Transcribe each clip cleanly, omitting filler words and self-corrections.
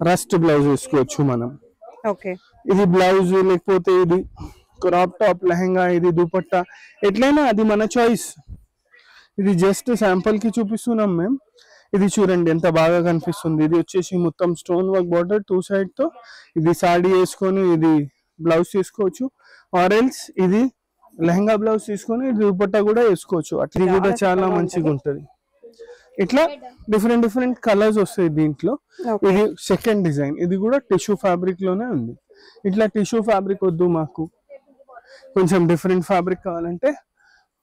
Rust blouse వేసుకోవచ్చు మనం. Okay, ఇది బ్లౌజ్ లేకపోతే ఇది క్రాప్ టాప్ లెహంగా, ఇది దుపట్టా, ఎట్లయినా అది మన చాయిస్. ఇది జస్ట్ శాంపుల్ కి చూపిస్తున్నాం మేము. ఇది చూడండి ఎంత బాగా కనిపిస్తుంది. ఇది వచ్చేసి మొత్తం స్టోన్ వర్క్ బార్డర్ 2 సైడ్ తో. ఇది సాడీ వేసుకొని ఇది బ్లౌజ్ తీసుకోవచ్చు, ఆరెల్స్ ఇది లెహంగా బ్లౌజ్ తీసుకొని ఇది దుపట్టా కూడా వేసుకోవచ్చు. అట్లా కూడా చాలా మంచిగా ఉంటది. ఇట్లా డిఫరెంట్ డిఫరెంట్ కలర్స్ వస్తాయి దీంట్లో. ఇది సెకండ్ డిజైన్, ఇది కూడా టిష్యూ ఫ్యాబ్రిక్ లోనే ఉంది. ఇట్లా టిష్యూ ఫ్యాబ్రిక్ వద్దు మాకు, కొంచెం డిఫరెంట్ ఫ్యాబ్రిక్ కావాలంటే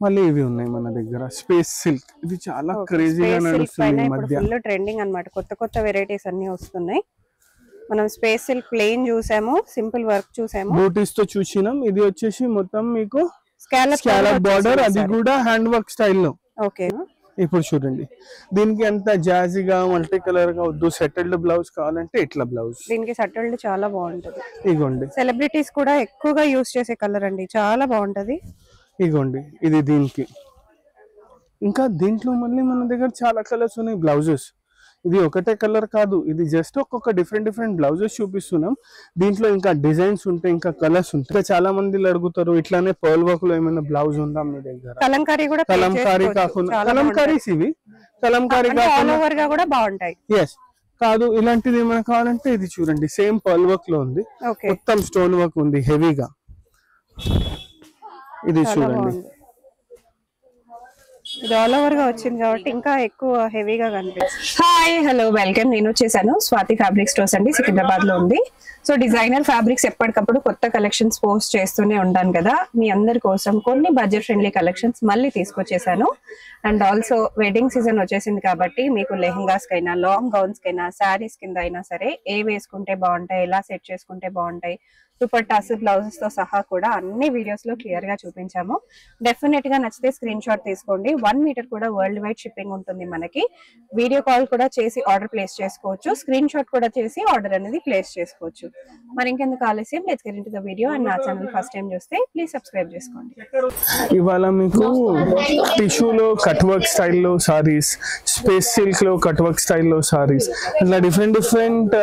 మళ్ళీ ఇవి ఉన్నాయి మన దగ్గర. స్పేస్ సిల్క్, ఇది చాలా క్రేజీగా నడుస్తుంది ఈ మధ్య, ఫుల్ ట్రెండింగ్ అన్నమాట. కొత్త కొత్త వెరైటీస్ అన్ని వస్తున్నాయి. మనం స్పేస్ సిల్క్ ప్లెయిన్ చూసాము, సింపుల్ వర్క్ చూసాము, బూటీస్ తో చూసినాం. ఇది వచ్చేసి మొత్తం మీకు స్కాలప్ బార్డర్, అది కూడా హ్యాండ్ వర్క్ స్టైల్లో. ఓకే, ఇప్పుడు చూడండి దీనికి అంత జాజీగా మల్టీ కలర్ గా వద్దు, సెటిల్డ్ బ్లౌజ్ కావాలంటే ఇట్లా బ్లౌజ్. దీనికి సెటిల్డ్ చాలా బాగుంటది. ఇగోండి సెలబ్రిటీస్ కూడా ఎక్కువగా యూస్ చేసే కలర్ అండి, చాలా బాగుంటది. ఇగోండి ఇది దీనికి. ఇంకా దీంట్లో మళ్ళీ మన దగ్గర చాలా కలర్స్ ఉన్నాయి బ్లౌజెస్. ఇది ఒకటే కలర్ కాదు, ఇది జస్ట్ ఒక్కొక్క డిఫరెంట్ డిఫరెంట్ బ్లౌజెస్ చూపిస్తున్నాం. దీంట్లో ఇంకా డిజైన్స్ ఉంటాయి, ఇంకా కలర్స్ ఉంటాయి. చాలా మంది అడుగుతారు ఇట్లానే పర్ల్ వర్క్ లో ఏమైనా బ్లౌజ్ ఉందా మీ దగ్గర? కలంకారీ కూడా, కలంకారీ కాకుండా, కలంకారీస్ ఇవి కలంకారీ గా కూడా బాగుంటాయి. ఎస్, కాదు ఇలాంటిది ఏమైనా కావాలంటే ఇది చూడండి, సేమ్ పర్ల్ వర్క్ లో ఉంది, మొత్తం స్టోన్ వర్క్ ఉంది హెవీగా. ఇది చూడండి, ఇది ఆల్ ఓవర్ గా వచ్చింది కాబట్టి ఇంకా ఎక్కువ హెవీగా కనిపిస్తుంది. Hi, hello, welcome. నేను వచ్చేసాను స్వాతి ఫ్యాబ్రిక్ స్టోర్స్ అండి, సికింద్రాబాద్ లో ఉంది. సో డిజైనర్ ఫ్యాబ్రిక్స్ ఎప్పటికప్పుడు కొత్త కలెక్షన్స్ పోస్ట్ చేస్తూనే ఉంటాను కదా. మీ అందరి కోసం కొన్ని బడ్జెట్ ఫ్రెండ్లీ కలెక్షన్స్ మళ్ళీ తీసుకొచ్చేసాను. అండ్ ఆల్సో వెడ్డింగ్ సీజన్ వచ్చేసింది కాబట్టి మీకు లెహంగాస్ కైనా, లాంగ్ గౌన్స్ కైనా, శారీస్ కింద అయినా సరే ఏ వేసుకుంటే బాగుంటాయి, ఎలా సెట్ చేసుకుంటే బాగుంటాయి, దుపట్టాస్, బ్లౌజెస్ తో సహా కూడా అన్ని వీడియోస్ లో క్లియర్ గా చూపించాము. డెఫినెట్ గా నచ్చితే స్క్రీన్ షాట్ తీసుకోండి. 1 మీటర్ కూడా వరల్డ్ వైడ్ షిప్పింగ్ ఉంటుంది మనకి. వీడియో కాల్ కూడా చేసి ఆర్డర్ ప్లేస్ చేసుకోవచ్చు, స్క్రీన్ షాట్ కూడా చేసి ఆర్డర్ అనేది ప్లేస్ చేసుకోవచ్చు. మరి ఇంకెందుకు ఆలస్యం, let's get into the video. And నా ఛానల్ ఫస్ట్ టైం చూస్తే ప్లీజ్ సబ్స్క్రైబ్ చేసుకోండి. ఇవాళ మీకు టిష్యూలో కట్ వర్క్ స్టైల్లో సారీస్, స్పేస్ సిల్క్ లో కట్ వర్క్ స్టైల్లో సారీస్, ఇట్లా డిఫరెంట్ డిఫరెంట్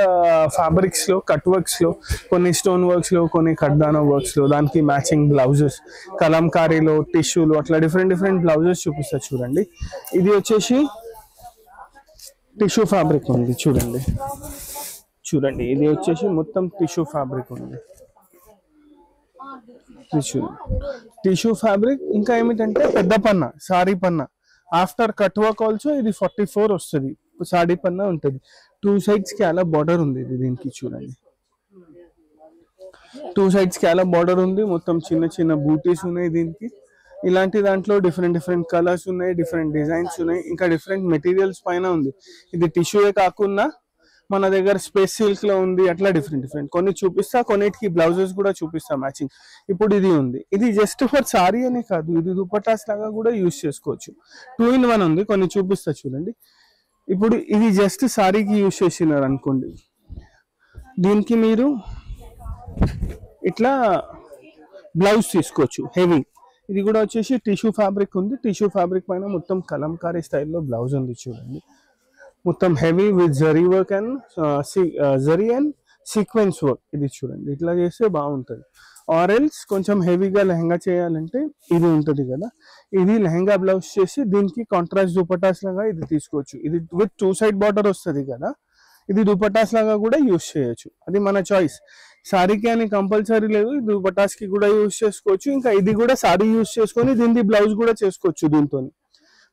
ఫ్యాబ్రిక్స్ లో కట్ వర్క్స్ లో, కొన్ని స్టోన్ వర్క్స్ లో, కొన్ని కడ్దానా వర్క్స్ లో, దానికి మ్యాచింగ్ బ్లౌజెస్, కలంకారీలో, టిష్యూలో, అట్లా డిఫరెంట్ డిఫరెంట్ బ్లౌజెస్ చూపిస్తా చూడండి. ఇది వచ్చేసి టిష్యూ ఫ్యాబ్రిక్ ఉంది చూడండి. చూడండి ఇది వచ్చేసి మొత్తం టిష్యూ ఫ్యాబ్రిక్ ఉంది. Tissue fabric. ఇంకా ఏమిటంటే పెద్ద పన్నా, సారీ పన్నా, ఆఫ్టర్ కట్ వర్క్ ఆల్సో ఇది 44 వస్తుంది. సారీ పన్నా ఉంటుంది. 2 సైడ్స్ కి అలా బార్డర్ ఉంది. ఇది దీనికి చూడండి, 2 సైడ్స్ కి అలా బార్డర్ ఉంది. మొత్తం చిన్న చిన్న బూటీస్ ఉన్నాయి దీనికి. ఇలాంటి దాంట్లో డిఫరెంట్ డిఫరెంట్ కలర్స్ ఉన్నాయి, డిఫరెంట్ డిజైన్స్ ఉన్నాయి, ఇంకా డిఫరెంట్ మెటీరియల్స్ పైన ఉంది. ఇది టిష్యూయే కాకుండా మన దగ్గర స్పేస్ సిల్క్ లో ఉంది. అట్లా డిఫరెంట్ డిఫరెంట్ కొన్ని చూపిస్తా, కొన్నిటికి బ్లౌజెస్ కూడా చూపిస్తా మ్యాచింగ్. ఇప్పుడు ఇది ఉంది, ఇది జస్ట్ ఫర్ సారీ అనే కాదు, ఇది దుపట్టాస్ లాగా కూడా యూజ్ చేసుకోవచ్చు. 2 in 1 ఉంది. కొన్ని చూపిస్తా చూడండి. ఇప్పుడు ఇది జస్ట్ సారీకి యూజ్ చేసినారు అనుకోండి, దీనికి మీరు ఇట్లా బ్లౌజ్ తీసుకోవచ్చు హెవీ. ఇది కూడా వచ్చేసి టిష్యూ ఫ్యాబ్రిక్ ఉంది. టిష్యూ ఫ్యాబ్రిక్ పైన మొత్తం కలంకారీ స్టైల్లో బ్లౌజ్ ఉంది చూడండి. మొత్తం heavy with zari work and zari and sequence work. ఇది చూడండి, ఇట్లా చేస్తే బాగుంటుంది. ఆరెల్స్ కొంచెం హెవీగా లెహంగా చేయాలంటే ఇది ఉంటుంది కదా, ఇది లెహంగా బ్లౌజ్ చేసి దీనికి కాంట్రాస్ట్ దుపట్టాస్ లాగా ఇది తీసుకోవచ్చు. ఇది విత్ 2 సైడ్ బార్డర్ వస్తుంది కదా, ఇది దుపట్టాస్ లాగా కూడా యూజ్ చేయొచ్చు. అది మన చాయిస్. సారీకి అని కంపల్సరీ లేదు, దుపట్టాస్ కి కూడా యూజ్ చేసుకోవచ్చు. ఇంకా ఇది కూడా సారీ యూజ్ చేసుకొని దీనికి బ్లౌజ్ కూడా చేసుకోవచ్చు. దీంతో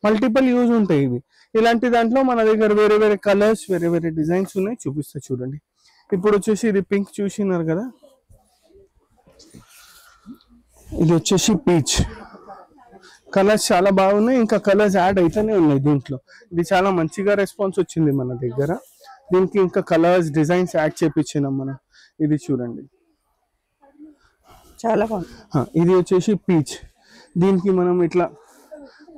మల్టిపుల్ యూజ్ ఉంటాయి ఇవి. ఇలాంటి దాంట్లో మన దగ్గర వేరే వేరే కలర్స్, వేరే వేరే డిజైన్స్ ఉన్నాయి, చూపిస్తా చూడండి. ఇప్పుడు వచ్చేసి ఇది పింక్ చూసినారు కదా, ఇది వచ్చేసి పీచ్. కలర్స్ చాలా బాగున్నాయి, ఇంకా కలర్స్ యాడ్ అయితేనే ఉన్నాయి దీంట్లో. ఇది చాలా మంచిగా రెస్పాన్స్ వచ్చింది మన దగ్గర. దీనికి ఇంకా కలర్స్, డిజైన్స్ యాడ్ చేపించినాం మనం. ఇది చూడండి, చాలా బాగుంది. ఇది వచ్చేసి పీచ్. దీనికి మనం ఇట్లా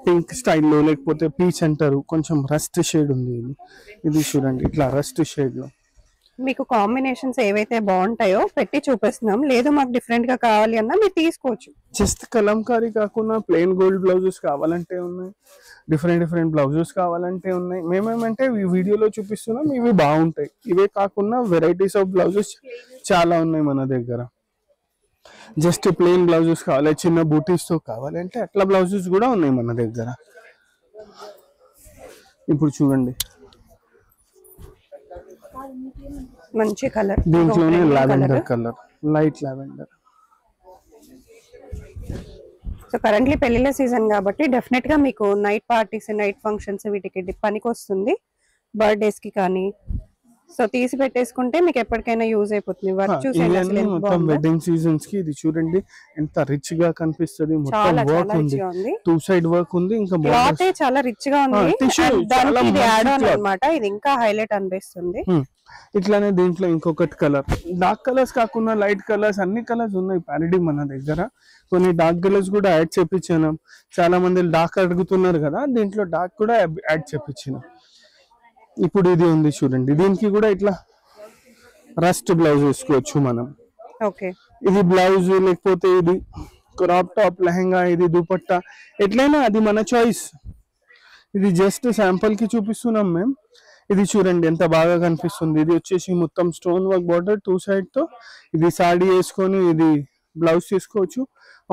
పింక్ స్టైల్లో, లేకపోతే పీచ్ అంటారు, కొంచెం రస్ట్ షేడ్ ఉంది ఇది. ఇది చూడండి, ఇట్లా రస్ట్ షేడ్ లో మీకు కాంబినేషన్స్ ఏవైతే బాగుంటాయో పెట్టి చూపిస్తున్నాం, లేదు మాకు డిఫరెంట్ గా కావాలి అన్నా మీరు తీసుకోవచ్చు. జస్ట్ కలంకారీ కాకుండా ప్లెయిన్ గోల్డ్ బ్లౌజెస్ కావాలంటే ఉన్నాయి, డిఫరెంట్ బ్లౌజెస్ కావాలంటే ఉన్నాయి. మేమేమంటే ఈ వీడియోలో చూపిస్తున్నాం, ఇవి బాగుంటాయి. ఇవే కాకుండా వెరైటీస్ ఆఫ్ బ్లౌజెస్ చాలా ఉన్నాయి మన దగ్గర. జస్ట్ ప్లెయిన్ బ్లౌజెస్ కావాలి, చిన్న బూటీస్ తో కావాలి అంటే అట్లా బ్లౌజెస్ కూడా ఉన్నాయి మన దగ్గర. ఇప్పుడు చూడండి, మంచి కలర్, దీంట్లోనే lavender colour, light lavender. So currently పెళ్లిళ్ళ సీజన్ కాబట్టి డెఫినెట్ గా మీకు నైట్ పార్టీస్, నైట్ ఫంక్షన్స్ వీటికి పనికి వస్తుంది, బర్త్డేస్ కి కానీ. సో తీసి పెట్టేసుకుంటే మీకు ఎప్పటికైనా యూజ్ అయిపోతుంది. వర్క్ చూసేయండి, మొత్తం వెడ్డింగ్ సీజన్స్ కి ఇది చూడండి ఎంత రిచ్ గా కనిపిస్తుంది. మొత్తం వర్క్ ఉంది, 2 సైడ్ వర్క్ ఉంది. ఇంకా క్లాత్ చాలా రిచ్ గా ఉంది, దానికి ఇది యాడ్ ఆన్ అన్నమాట. ఇది ఇంకా హైలైట్ అనిపిస్తుంది. ఇట్లానే దీంట్లో ఇంకొకటి కలర్, డార్క్ కలర్స్ కాకుండా లైట్ కలర్స్, అన్ని కలర్స్ ఉన్నాయి ప్యారడీ మన దగ్గర. కొన్ని డార్క్ కలర్స్ కూడా యాడ్ చేపించాను. చాలా మంది డార్క్ అడుగుతున్నారు కదా, దీంట్లో డార్క్ కూడా యాడ్ చేపించాను. ఇప్పుడు ఇది ఉంది చూడండి, దీనికి కూడా ఇట్లా రస్ట్ బ్లౌజ్ వేసుకోవచ్చు మనం. ఓకే, ఇది బ్లౌజ్ లేకపోతే ఇది క్రాప్ టాప్, లెహంగా, ఇది దుపట్టా, ఎట్లయినా అది మన చాయిస్. ఇది జస్ట్ శాంపుల్ కి చూపిస్తున్నాం మేము. ఇది చూడండి ఎంత బాగా కనిపిస్తుంది. ఇది వచ్చేసి మొత్తం స్టోన్ వర్క్ బార్డర్ 2 సైడ్ తో. ఇది సాడీ వేసుకొని ఇది బ్లౌజ్ తీసుకోవచ్చు,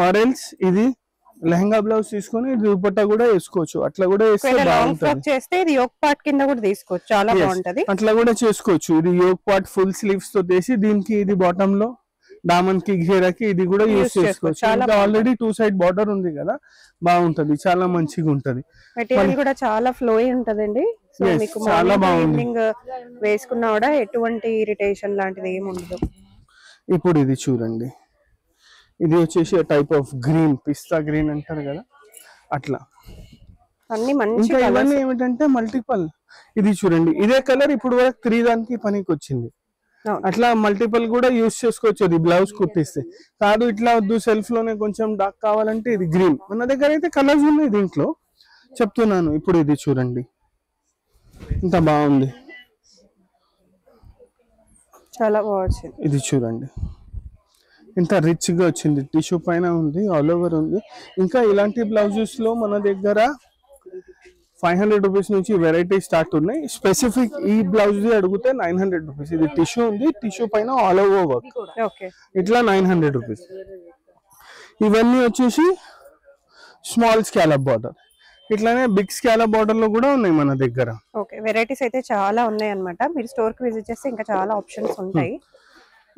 ఆర్ ఎల్స్ ఇది లెహంగా బ్లౌజ్ తీసుకొని దుపట్టా కూడా వేసుకోవచ్చు. అట్లా కూడా చేస్తే ఇది యోక్ పార్ట్ కింద కూడా తీసుకోవచ్చు, చాలా బాగుంటది. అట్లా కూడా చేసుకోవచ్చు. ఇది యోక్ పార్ట్ ఫుల్ స్లీవ్స్ తో తీసి దీనికి ఇది బాటమ్ లో దామన్ కి ఘేరాకి ఇది కూడా యూస్ చేసుకోవచ్చు. ఆల్రెడీ 2 సైడ్ బార్డర్ ఉంది కదా, బాగుంటది, చాలా మంచిగా ఉంటది. మెటీరియల్ కూడా చాలా ఫ్లోయి ఉంటదండి. సో మీకు చాలా బాగుంది, వేసుకున్నా కూడా ఎటువంటి ఇరిటేషన్ లాంటిది ఏమి ఉండదు. ఇప్పుడు ఇది చూడండి, ఇది వచ్చేసి type of green, pista green అంటారు కదా అట్లా. అన్ని మంచి ఇవన్నీ ఏమిటంటే మల్టిపల్. ఇది చూడండి, ఇదే కలర్ ఇప్పుడు వరకు 3 దానికి పనికి వచ్చింది. అట్లా మల్టిపల్ కూడా యూస్ చేసుకోవచ్చు. అది బ్లౌజ్ కుట్టిస్తే కాదు, ఇట్లా వద్దు సెల్ఫ్ లోనే కొంచెం డార్క్ కావాలంటే ఇది గ్రీన్. మన దగ్గర అయితే కలర్స్ ఉన్నాయి దీంట్లో, చెప్తున్నాను. ఇప్పుడు ఇది చూడండి ఇంత బాగుంది, చాలా బాగుంది. ఇది చూడండి ఎంత రిచ్ గా వచ్చింది, టిష్యూ పైన ఉంది, ఆల్ ఓవర్ ఉంది. ఇంకా ఇలాంటి బ్లౌజెస్ లో మన దగ్గర 500 రూపీస్ నుంచి వెరైటీ స్టార్ట్ ఉన్నాయి. స్పెసిఫిక్ ఈ బ్లౌజ్ అడిగితే 900 రూపీస్. ఇది టిష్యూ ఉంది, టిష్యూ పైన ఆల్ ఓవర్ వర్క్, ఇట్లా 900 రూపీస్. ఇవన్నీ వచ్చేసి స్మాల్ స్కాలప్ బార్డర్, ఇట్లానే బిగ్ స్కాలప్ బార్డర్ లో కూడా ఉన్నాయి మన దగ్గర. ఓకే, వెరైటీస్ అయితే చాలా ఉన్నాయి అన్నమాట. మీరు స్టోర్ కి విజిట్ చేస్తే ఇంకా చాలా ఆప్షన్స్ ఉంటాయి.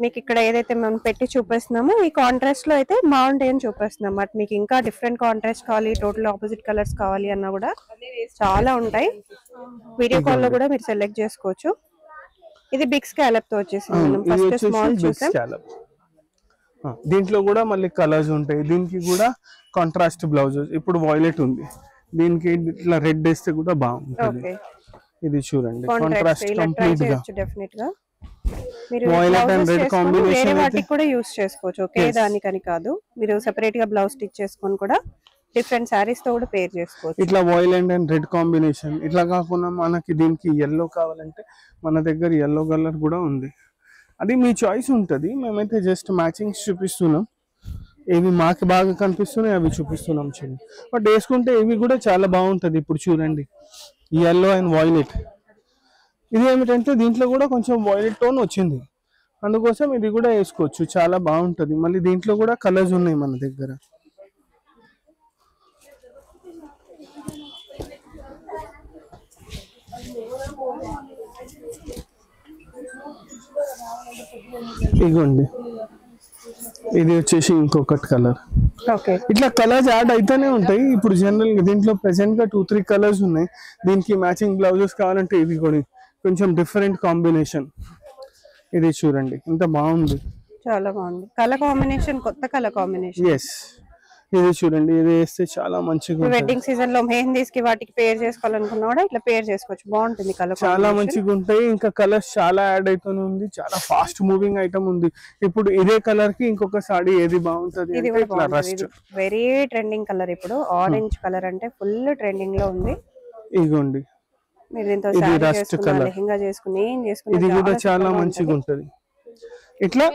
మీకు ఇక్కడ ఏదైతే మనం పెట్టి చూపిస్తున్నామో ఈ కాంట్రాస్ట్ లో అయితే బాగుంటాయని చూపిస్తున్నాం. బట్ మీకు ఇంకా డిఫరెంట్ కాంట్రాస్ట్ కావాలి, టోటల్ ఆపోజిట్ కలర్స్ కావాలి అన్నా కూడా చాలా ఉంటాయి. వీడియో కాల్ లో కూడా మీరు సెలెక్ట్ చేసుకోవచ్చు. ఇది బిగ్ స్కాలప్ తో వచ్చేసి మనం ఫస్ట్ స్మాల్ చూసాం. దీంట్లో కూడా మళ్ళీ కలర్స్ ఉంటాయి. దీనికి కూడా కాంట్రాస్ట్ బ్లౌజెస్. ఇప్పుడు వైలెట్ ఉంది, దీనికి ఇట్లా రెడ్ వేస్తే కూడా బాగుంటుంది. ఇది చూడండి కాంట్రాస్ట్ కంప్లీట్ గా. డెఫినెట్ గా మీరు వేరే వాటికి కూడా యూస్ చేసుకోవచ్చు. ఒకే దానికని కాదు, మీరు సెపరేట్ గా బ్లౌజ్ స్టిచ్ చేసుకొని కూడా డిఫరెంట్ సారీస్ తో కూడా పేర్ చేసుకోవచ్చు. ఇట్లా వైలెట్ అండ్ రెడ్ కాంబినేషన్. ఇట్లా కాకుండా మనకి దీనికి ఎల్లో కావాలంటే మన దగ్గర ఎల్లో కలర్ కూడా ఉంది. అది మీ చాయిస్ ఉంటుంది. మేమైతే జస్ట్ మ్యాచింగ్స్ చూపిస్తున్నాం. ఏవి మాకు బాగా కనిపిస్తున్నాయి అవి చూపిస్తున్నాం చూడండి. బట్ వేసుకుంటే ఇవి కూడా చాలా బాగుంటది. ఇప్పుడు చూడండి ఎల్లో అండ్ వైలెట్. ఇది ఏమిటంటే దీంట్లో కూడా కొంచెం వైలెట్ టోన్ వచ్చింది, అందుకోసం ఇది కూడా వేసుకోవచ్చు, చాలా బాగుంటది. మళ్ళీ దీంట్లో కూడా కలర్స్ ఉన్నాయి మన దగ్గర. ఇగోండి ఇది వచ్చేసి ఇంకొకటి కలర్. ఇట్లా కలర్స్ యాడ్ అయితేనే ఉంటాయి. ఇప్పుడు జనరల్ గా దీంట్లో ప్రెసెంట్ గా 2-3 కలర్స్ ఉన్నాయి. దీనికి మ్యాచింగ్ బ్లౌజెస్ కావాలంటే ఇవి కూడా కొంచెం డిఫరెంట్ కాంబినేషన్. ఇది చూడండి ఎంత బాగుంది, చాలా బాగుంది. కలర్ కాంబినేషన్, కొత్త కలర్ కాంబినేషన్. ఎస్, ఇది చూడండి, ఇది వేస్తే చాలా మంచిగా వెడ్డింగ్ సీజన్ లో మెహందీస్ కి వాటికి పేర్ చేసుకోవాలనుకున్నా కూడా ఇట్లా పేర్ చేసుకోవచ్చు, బాగుంటుంది. కలర్ చాలా మంచిగా ఉంటాయి. ఇంకా కలర్స్ చాలా యాడ్ అవుతూనే ఉంది, చాలా ఫాస్ట్ మూవింగ్ ఐటమ్ ఉంది. ఇప్పుడు ఇదే కలర్ కి ఇంకొక సారీ ఏది బాగుంటది? Very trending colour. ఇప్పుడు ఆరెంజ్ కలర్ అంటే ఫుల్ ట్రెండింగ్ లో ఉంది. ఇగోండి మీరు దీంతో ఇది శారీ రస్ట్ చేసుకున్నా, కలర్, లెహంగా చేసుకుని ఏం చేసుకున్నా ఇది కూడా చాలా super గా మంచిగా ఉంటది. ఉంటది. ఇట్లా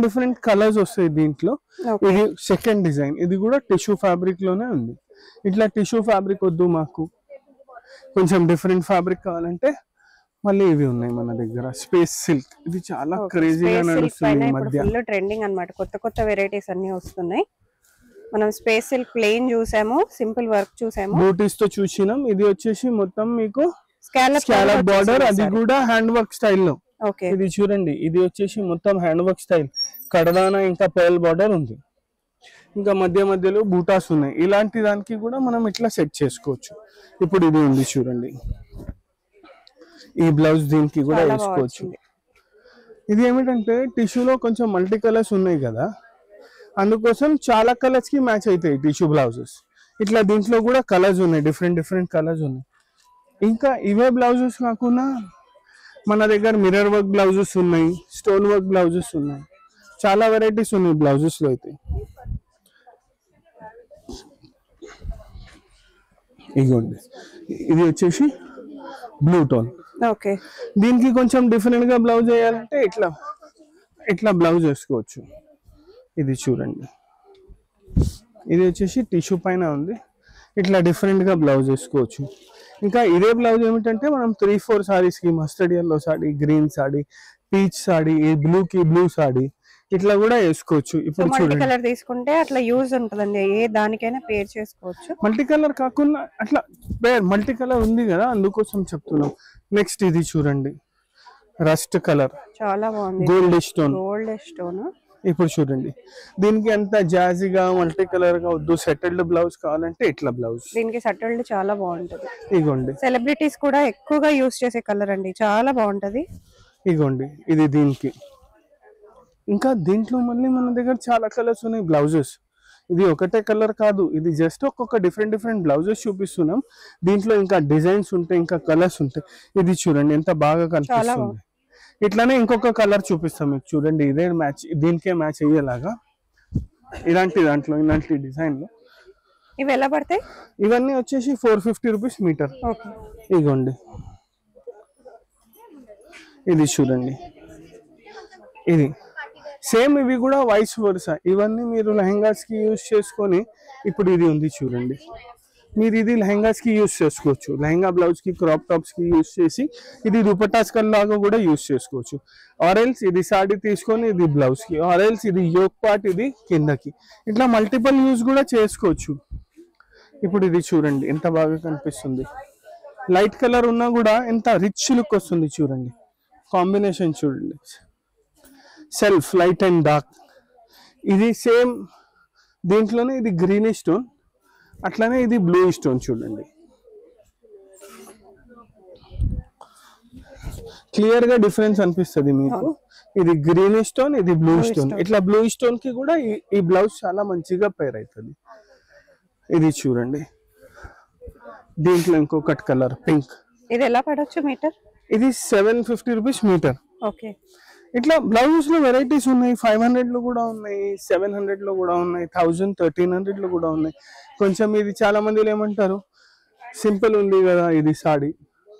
డిఫరెంట్ కలర్స్ వస్తాయి దీంట్లో. Okay. ఇది సెకండ్ డిజైన్, ఇది కూడా టిష్యూ ఫ్యాబ్రిక్ లోనే ఉంది. ఇట్లా టిష్యూ ఫ్యాబ్రిక్ వద్దు మాకు, కొంచెం డిఫరెంట్ ఫ్యాబ్రిక్ కావాలంటే మళ్ళీ ఇవి ఉన్నాయి మన దగ్గర. స్పేస్ సిల్క్, ఇది చాలా క్రేజీగా నడుస్తుంది ఈ మధ్య. ఫుల్ ట్రెండింగ్ అన్నమాట. కొత్త వెరైటీస్ అన్ని వస్తున్నాయి. మనం స్పేస్ సిల్క్ ప్లెయిన్ చూసాము, సింపుల్ వర్క్ చూసాము, బూటీస్ తో చూసినాం. ఇది వచ్చేసి మొత్తం మీకు స్కాలప్ బార్డర్, అది కూడా హ్యాండ్ వర్క్ స్టైల్లో. ఓకే, ఇది చూడండి, ఇది వచ్చేసి మొత్తం హ్యాండ్ వర్క్ స్టైల్, కడదానా ఇంకా పర్ల్ బార్డర్ ఉంది, ఇంకా మధ్యలో బూటాస్ ఉన్నాయి. ఇలాంటి దానికి కూడా మనం ఇట్లా సెట్ చేసుకోవచ్చు. ఇప్పుడు ఇది ఉంది చూడండి, ఈ బ్లౌజ్ దీనికి కూడా వేసుకోవచ్చు. ఇది ఏమిటంటే టిష్యూలో కొంచెం మల్టీ కలర్స్ ఉన్నాయి కదా, అందుకోసం చాలా కలర్స్ కి మ్యాచ్ అవుతాయి టిష్యూ బ్లౌజెస్. ఇట్లా దీంట్లో కూడా కలర్స్ ఉన్నాయి, డిఫరెంట్ కలర్స్ ఉన్నాయి. ఇంకా ఇవే బ్లౌజెస్ కాకుండా మన దగ్గర మిర్రర్ వర్క్ బ్లౌజెస్ ఉన్నాయి, స్టోన్ వర్క్ బ్లౌజెస్ ఉన్నాయి, చాలా వెరైటీస్ ఉన్నాయి బ్లౌజెస్ లో అయితే. ఇదిగోండి, ఇది వచ్చేసి బ్లూ టోన్. ఓకే, దీనికి కొంచెం డిఫరెంట్ గా బ్లౌజ్ వేయాలంటే ఇట్లా బ్లౌజ్ వేసుకోవచ్చు. ఇది చూడండి, ఇది వచ్చేసి టిష్యూ పైన ఉంది, ఇట్లా డిఫరెంట్ గా బ్లౌజ్ వేసుకోవచ్చు. ఇంకా ఇదే బ్లౌజ్ ఏమిటంటే మనం 3-4 సారీస్ కి, mustard yellow sorry, green sorry, peach sorry, ఈ బ్లూ కి బ్లూ సారీ, ఇట్లా కూడా వేసుకోవచ్చు. ఇప్పుడు మల్టీ కలర్ తీసుకుంటే అట్లా యూజ్ ఉంటుందండి, ఏ దానికైనా పేర్ చేసుకోవచ్చు. మల్టీ కలర్ కాకుండా అట్లా మల్టీ కలర్ ఉంది కదా, అందుకోసం చెప్తున్నాం. నెక్స్ట్ ఇది చూడండి, రస్ట్ కలర్, చాలా బాగుంది, గోల్డ్ స్టోన్. ఇప్పుడు చూడండి, దీనికి అంత జాజీగా మల్టీ కలర్ గా వద్దు, సెటిల్డ్ బ్లౌజ్ కావాలంటే ఇట్లా బ్లౌజ్. దీనికి సెటిల్డ్ చాలా బాగుంటది. ఇగోండి, సెలబ్రిటీస్ కూడా ఎక్కువగా యూజ్ చేసే కలర్ అండి, చాలా బాగుంటది. ఇగోండి, ఇది దీనికి. ఇంకా దీంట్లో మళ్ళీ మన దగ్గర చాలా కలర్స్ ఉన్నాయి బ్లౌజెస్. ఇది ఒకటే కలర్ కాదు, ఇది జస్ట్ ఒక్కొక్క డిఫరెంట్ బ్లౌజెస్ చూపిస్తున్నాం. దీంట్లో ఇంకా డిజైన్స్ ఉంటాయి, ఇంకా కలర్స్ ఉంటాయి. ఇది చూడండి ఎంత బాగా కనిపిస్తుంది. ఇట్లానే ఇంకొక కలర్ చూపిస్తాం మీకు, చూడండి ఇదే మ్యాచ్, దీనికే మ్యాచ్ అయ్యేలాగా ఇలాంటి దాంట్లో, ఇలాంటి డిజైన్ లో. ఇవి ఎలా పడతాయి? ఇవన్నీ వచ్చేసి 450 రూపీస్ మీటర్. ఇగోండి, ఇది చూడండి, ఇది సేమ్. ఇవి కూడా వైస్ వర్సా, ఇవన్నీ మీరు లెహంగాస్ కి యూజ్ చేసుకొని, ఇప్పుడు ఇది ఉంది చూడండి, మీరు ఇది లెహంగాస్ కి యూజ్ చేసుకోవచ్చు. లెహంగా బ్లౌజ్ కి, క్రాప్ టాప్స్ కి యూజ్ చేసి, ఇది దుపట్టాస్ లాగా కూడా యూజ్ చేసుకోవచ్చు. ఆరెల్స్ ఇది సాడీ తీసుకొని ఇది బ్లౌజ్ కి, ఆరెల్స్ ఇది యోక్ పార్ట్, ఇది కిందకి, ఇట్లా మల్టిపుల్ యూజ్ కూడా చేసుకోవచ్చు. ఇప్పుడు ఇది చూడండి ఎంత బాగా కనిపిస్తుంది. లైట్ కలర్ ఉన్నా కూడా ఎంత రిచ్ లుక్ వస్తుంది చూడండి, కాంబినేషన్ చూడండి. సెల్ఫ్ లైట్ అండ్ డార్క్, ఇది సేమ్ దీంట్లోనే ఇది గ్రీన్ స్టోన్, అట్లానే ఇది బ్లూ స్టోన్. చూడండి క్లియర్ గా డిఫరెన్స్ అనిపిస్తుంది మీకు. ఇది గ్రీన్ స్టోన్, ఇది బ్లూ స్టోన్. ఇట్లా బ్లూ స్టోన్ కి కూడా ఈ బ్లౌజ్ చాలా మంచిగా పేర్ అవుతుంది. ఇది చూడండి, దీంట్లో ఇంకొకటి కలర్ పింక్. ఇది ఎలా పడవచ్చు మీటర్? ఇది 750 రూపీస్ మీటర్. ఓకే, ఇట్లా బ్లౌజెస్ లో వెరైటీస్ ఉన్నాయి. 500 లో కూడా ఉన్నాయి, 700 లో కూడా ఉన్నాయి, 1000, 1300 లో కూడా ఉన్నాయి. కొంచెం ఇది చాలా మంది ఏమంటారు, సింపుల్ ఉంది కదా ఇది సాడీ,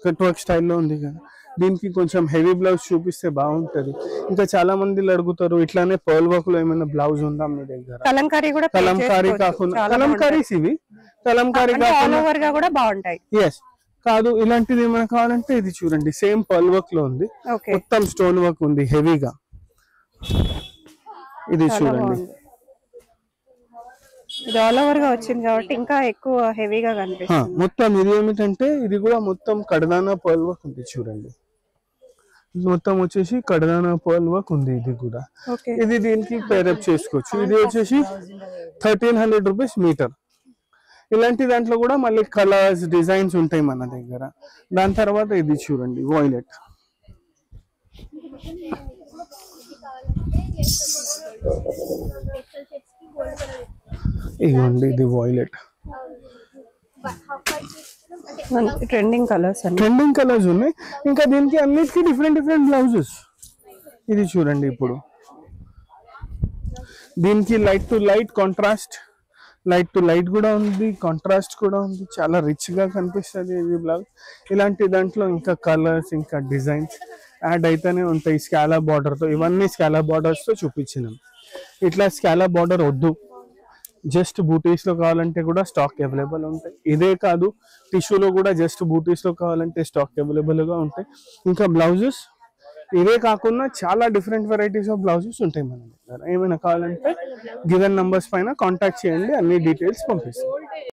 కట్ వర్క్ స్టైల్లో ఉంది కదా, దీనికి కొంచెం హెవీ బ్లౌజ్ చూపిస్తే బాగుంటది. ఇంకా చాలా మంది అడుగుతారు ఇట్లానే పర్ల్ వర్క్ లో ఏమైనా బ్లౌజ్ ఉందా మీ దగ్గర? కలంకారీ కూడా, కలంకారీ కాకుండా, కలంకారీస్ ఇవి కలంకారీ కాకుండా కూడా బాగుంటాయి. ఎస్, కాదు ఇలాంటిది ఏమైనా కావాలంటే ఇది చూడండి, సేమ్ పర్ల్ వర్క్ లో ఉంది, మొత్తం స్టోన్ వర్క్ ఉంది హెవీగా. ఇది చూడండి, ఇది ఆల్ ఓవర్ గా వచ్చింది కాబట్టి ఇంకా ఎక్కువ హెవీగా కనిపిస్తుంది. మొత్తం ఇది ఏమిటంటే ఇది కూడా మొత్తం కడదానా పర్ల్ వర్క్ ఉంది చూడండి, మొత్తం వచ్చేసి కడదానా పర్ల్ వర్క్ ఉంది. ఇది కూడా ఇది దీనికి పేరప్ చేసుకోవచ్చు. ఇది వచ్చేసి 1300 రూపీస్ మీటర్. ఇలాంటి దాంట్లో కూడా మళ్ళీ కలర్స్, డిజైన్స్ ఉంటాయి మన దగ్గర. దాని తర్వాత ఇది చూడండి వాయిలెట్, ఇదిగోండి ఇది వాయిలెట్. ట్రెండింగ్ కలర్స్ ఉన్నాయి. ఇంకా దీనికి అన్నిటికీ డిఫరెంట్ బ్లౌజెస్. ఇది చూడండి, ఇప్పుడు దీనికి light to light contrast, light to light కూడా ఉంది, కాంట్రాస్ట్ కూడా ఉంది, చాలా రిచ్ గా కనిపిస్తుంది ఇది బ్లౌజ్. ఇలాంటి దాంట్లో ఇంకా కలర్స్ ఇంకా డిజైన్స్ యాడ్ అయితేనే ఉంటాయి స్కాలా బార్డర్ తో. ఇవన్నీ స్కాలా బార్డర్స్ తో చూపించినాం. ఇట్లా స్కాలా బార్డర్ వద్దు, జస్ట్ బూటీస్ లో కావాలంటే కూడా స్టాక్ అవైలబుల్ ఉంటాయి. ఇదే కాదు, టిష్యూలో కూడా జస్ట్ బూటీస్ లో కావాలంటే స్టాక్ అవైలబుల్ గా ఉంటాయి. ఇంకా బ్లౌజెస్ ఇవే కాకుండా చాలా డిఫరెంట్ వెరైటీస్ ఆఫ్ బ్లౌజెస్ ఉంటాయి మన దగ్గర. ఏమైనా కావాలంటే గివెన్ నంబర్స్ పైన కాంటాక్ట్ చేయండి, అన్ని డీటెయిల్స్ పంపిస్తాం.